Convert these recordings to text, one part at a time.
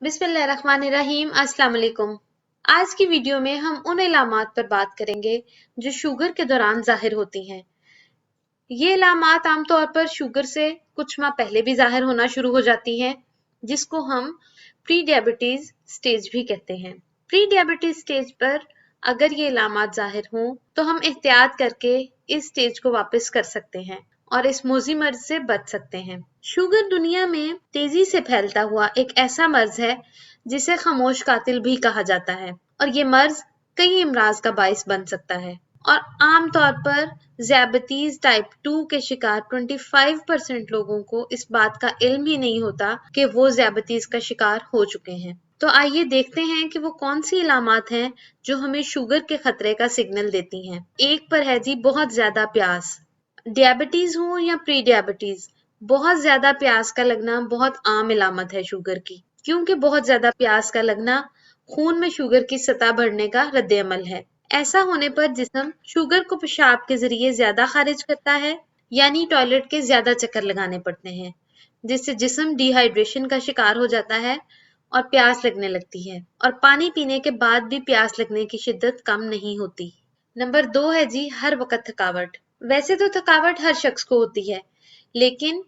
बिस्मिल्लाहिर्रहमानिर्रहीम। अस्सलाम वालेकुम। आज की वीडियो में हम उन इलामात पर बात करेंगे जो शुगर के दौरान जाहिर होती हैं। ये इलामात आमतौर पर शुगर से कुछ माह पहले भी जाहिर होना शुरू हो जाती हैं, जिसको हम प्री डायबिटीज स्टेज भी कहते हैं। प्री डायबिटीज स्टेज पर अगर ये इलामात जाहिर हों तो हम एहतियात करके इस स्टेज को वापस कर सकते हैं और इस मोजी मर्ज से बच सकते हैं। शुगर दुनिया में तेजी से फैलता हुआ एक ऐसा मर्ज है जिसे खामोश कातिल भी कहा जाता है और ये मर्ज कई इमराज का बाइस बन सकता है और आम तौर पर ज़ियाबतीज टाइप 2 के शिकार 25% लोगों को इस बात का इल्म ही नहीं होता कि वो ज़ियाबतीज का शिकार हो चुके हैं। तो आइए देखते हैं कि वो कौन सी इलामात हैं जो हमें शुगर के खतरे का सिग्नल देती हैं। एक पर है जी बहुत ज्यादा प्यास। डायबिटीज हो या प्री डायबिटीज, बहुत ज्यादा प्यास का लगना बहुत आम इलामत है शुगर की, क्योंकि बहुत ज्यादा प्यास का लगना खून में शुगर की सतह बढ़ने का रद्द-ए-अमल है। ऐसा होने पर जिस्म शुगर को पेशाब के जरिए ज्यादा खारिज करता है, यानी टॉयलेट के ज्यादा चक्कर लगाने पड़ते हैं, जिससे जिस्म डिहाइड्रेशन का शिकार हो जाता है और प्यास लगने लगती है और पानी पीने के बाद भी प्यास लगने की शिद्दत कम नहीं होती। नंबर 2 है जी हर वक्त थकावट। वैसे तो थकावट हर शख्स को होती है, लेकिन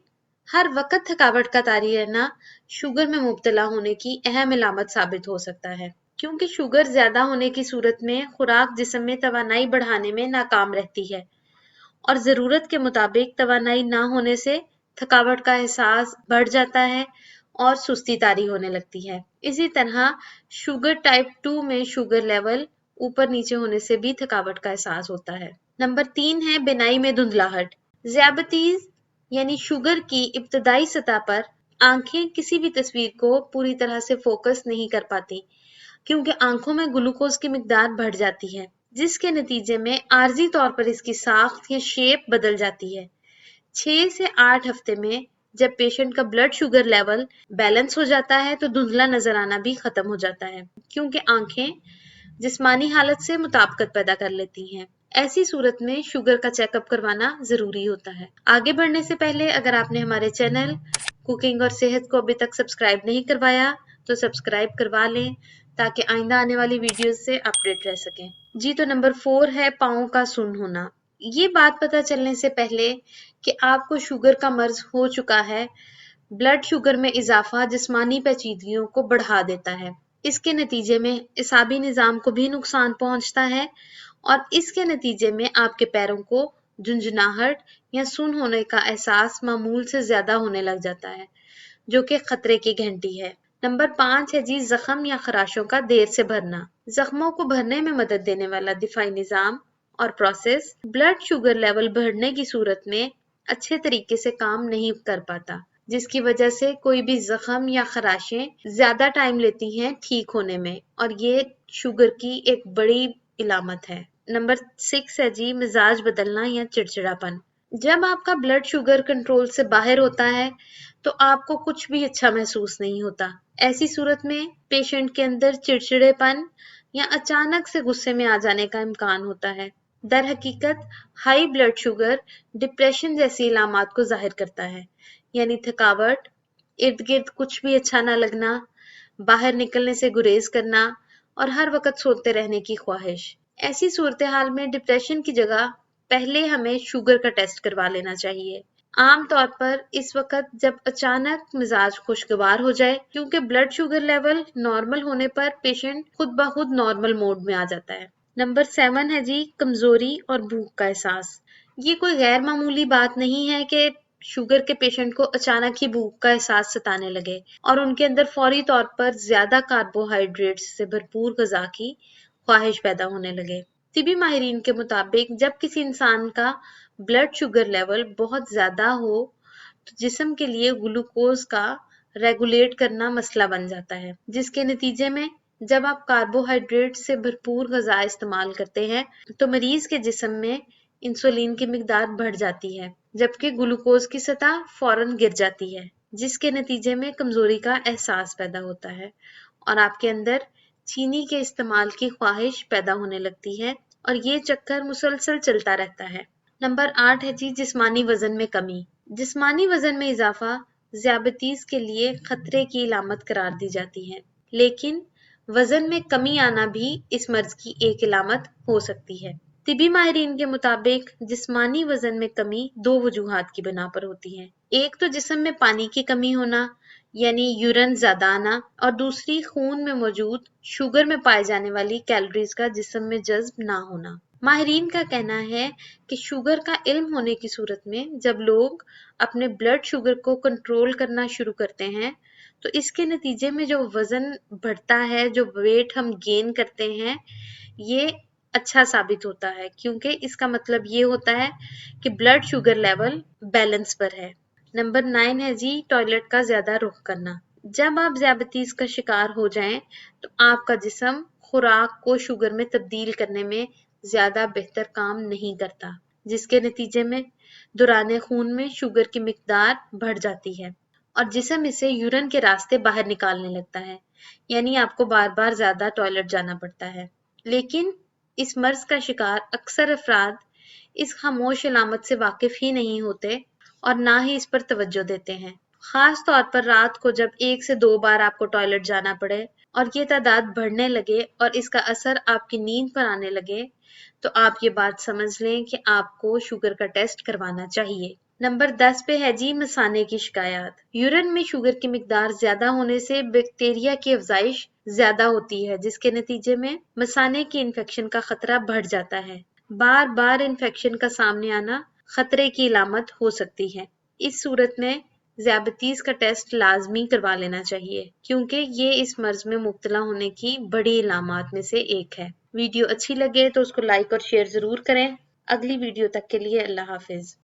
हर वक्त थकावट का तारी रहना शुगर में मुब्तला होने की अहम इलामत साबित हो सकता है, क्योंकि शुगर ज्यादा होने की सूरत में खुराक जिस्म में तवानाई बढ़ाने में नाकाम रहती है और जरूरत के मुताबिक तवानाई ना होने से थकावट का एहसास बढ़ जाता है और सुस्ती तारी होने लगती है। इसी तरह शुगर टाइप 2 में शुगर लेवल ऊपर नीचे होने से भी थकावट का एहसास होता है। नंबर 3 है बिनाई में धुंधलाहट। ज़ियाबतीज यानी शुगर की इब्तदाई सतह पर आंखें किसी भी तस्वीर को पूरी तरह से फोकस नहीं कर पाती, क्योंकि आंखों में ग्लूकोज की मिकदार बढ़ जाती है, जिसके नतीजे में आर्जी तौर पर इसकी साख्त या शेप बदल जाती है। 6 से 8 हफ्ते में जब पेशेंट का ब्लड शुगर लेवल बैलेंस हो जाता है तो धुंधला नजर आना भी खत्म हो जाता है, क्योंकि आंखें जिस्मानी हालत से मुताबिकत पैदा कर लेती हैं। ऐसी सूरत में शुगर का चेकअप करवाना जरूरी होता है। आगे बढ़ने से पहले अगर आपने हमारे चैनल कुकिंग और सेहत को अभी तक सब्सक्राइब नहीं करवाया तो सब्सक्राइब करवा लें, ताकि आइंदा आने वाली वीडियोस से अपडेट रह सकें। जी तो नंबर 4 है पाँव का सुन्न होना। ये बात पता चलने से पहले कि आपको शुगर का मर्ज हो चुका है, ब्लड शुगर में इजाफा जिस्मानी पेचीदगियों को बढ़ा देता है। इसके नतीजे में इसाबी निजाम को भी नुकसान पहुंचता है और इसके नतीजे में आपके पैरों को झुंझुनाहट या सुन्न होने का एहसास मामूल से ज्यादा होने लग जाता है, जो कि खतरे की घंटी है। नंबर 5 है जी जख्म या खराशों का देर से भरना। जख्मों को भरने में मदद देने वाला दिफाई निजाम और प्रोसेस ब्लड शुगर लेवल बढ़ने की सूरत में अच्छे तरीके से काम नहीं कर पाता, जिसकी वजह से कोई भी जख्म या खराशें ज्यादा टाइम लेती हैं ठीक होने में और ये शुगर की एक बड़ी इलामत है। नंबर 6 है जी मिजाज बदलना या चिड़चिड़ापन। जब आपका ब्लड शुगर कंट्रोल से बाहर होता है तो आपको कुछ भी अच्छा महसूस नहीं होता। ऐसी सूरत में पेशेंट के अंदर चिड़चिड़ेपन या अचानक से गुस्से में आ जाने का इम्कान होता है। दर हकीकत हाई ब्लड शुगर डिप्रेशन जैसी इलामात को जाहिर करता है, यानी थकावट, इर्द गिर्द कुछ भी अच्छा ना लगना, बाहर निकलने से गुरेज करना और हर वक्त सोते रहने की ख्वाहिश। ऐसी सूरत हाल में डिप्रेशन की जगह पहले हमें शुगर का टेस्ट करवा लेना चाहिए। आम तौर पर इस वक्त जब अचानक मिजाज खुशगवार हो जाए, क्योंकि ब्लड शुगर लेवल नॉर्मल होने पर पेशेंट खुद ब खुद नॉर्मल मोड में आ जाता है। नंबर 7 है जी कमजोरी और भूख का एहसास। ये कोई गैर मामूली बात नहीं है कि शुगर के पेशेंट को अचानक ही भूख का एहसास सताने लगे और उनके अंदर फौरी तौर पर ज्यादा कार्बोहाइड्रेट्स से भरपूर गजा की ख्वाहिश पैदा होने लगे। तिबी माहिरीन के मुताबिक जब किसी इंसान का ब्लड शुगर लेवल बहुत ज्यादा हो तो जिस्म के लिए ग्लूकोज का रेगुलेट करना मसला बन जाता है, जिसके नतीजे में जब आप कार्बोहाइड्रेट से भरपूर गजा इस्तेमाल करते हैं तो मरीज के जिस्म में इंसुलिन की मिकदार बढ़ जाती है, जबकि ग्लूकोज की सतह फौरन गिर जाती है, जिसके नतीजे में कमजोरी का एहसास पैदा होता है और आपके अंदर चीनी के इस्तेमाल की ख्वाहिश पैदा होने लगती है और ये चक्कर मुसलसल चलता रहता है। नंबर 8 है जी जिस्मानी वजन में कमी। जिस्मानी वजन में इजाफा ज़ियादतीस के लिए खतरे की इलामत करार दी जाती है, लेकिन वजन में कमी आना भी इस मर्ज की एक इलामत हो सकती है। तिबी माहिरीन के मुताबिक जिस्मानी वजन में कमी दो वजूहात की बिना पर होती है। एक तो जिस्म में पानी की कमी होना यानी यूरिन ज्यादा आना, और दूसरी खून में मौजूद शुगर में पाए जाने वाली कैलोरीज का जिस्म में जज्ब ना होना। माहिरीन का कहना है कि शुगर का इल्म होने की सूरत में जब लोग अपने ब्लड शुगर को कंट्रोल करना शुरू करते हैं तो इसके नतीजे में जो वजन बढ़ता है, जो वेट हम गेन करते हैं, ये अच्छा साबित होता है, क्योंकि इसका मतलब ये होता है कि ब्लड शुगर लेवल बैलेंस पर है। नंबर 9 है जी, टॉयलेट का ज्यादा रुख करना। जब आप ज़ियादतीस का शिकार हो जाएं तो आपका जिस्म खुराक को शुगर में तब्दील करने में ज्यादा बेहतर काम नहीं करता, जिसके नतीजे में दौरान खून में शुगर की मिकदार बढ़ जाती है और जिस्म इसे यूरिन के रास्ते बाहर निकालने लगता है, यानी आपको बार बार ज्यादा टॉयलेट जाना पड़ता है। लेकिन इस मर्ज का शिकार अक्सर अफराद इस खामोश अलामत से वाकिफ ही नहीं होते और ना ही इस पर तवज्जो देते हैं। खास तौर पर रात को जब 1 से 2 बार आपको टॉयलेट जाना पड़े और ये तादाद बढ़ने लगे और इसका असर आपकी नींद पर आने लगे, तो आप ये बात समझ लें कि आपको शुगर का टेस्ट करवाना चाहिए। नंबर 10 पे है जी, मसाने की शिकायत। यूरिन में शुगर की मिकदार ज्यादा होने से बैक्टीरिया की अफजाइश ज्यादा होती है, जिसके नतीजे में मसाने की इन्फेक्शन का खतरा बढ़ जाता है। बार बार इन्फेक्शन का सामने आना खतरे की इलामत हो सकती है। इस सूरत में ज़ियादतीस का टेस्ट लाजमी करवा लेना चाहिए, क्योंकि ये इस मर्ज में मुब्तला होने की बड़ी इलामात में से एक है। वीडियो अच्छी लगे तो उसको लाइक और शेयर जरूर करें। अगली वीडियो तक के लिए अल्लाह हाफिज।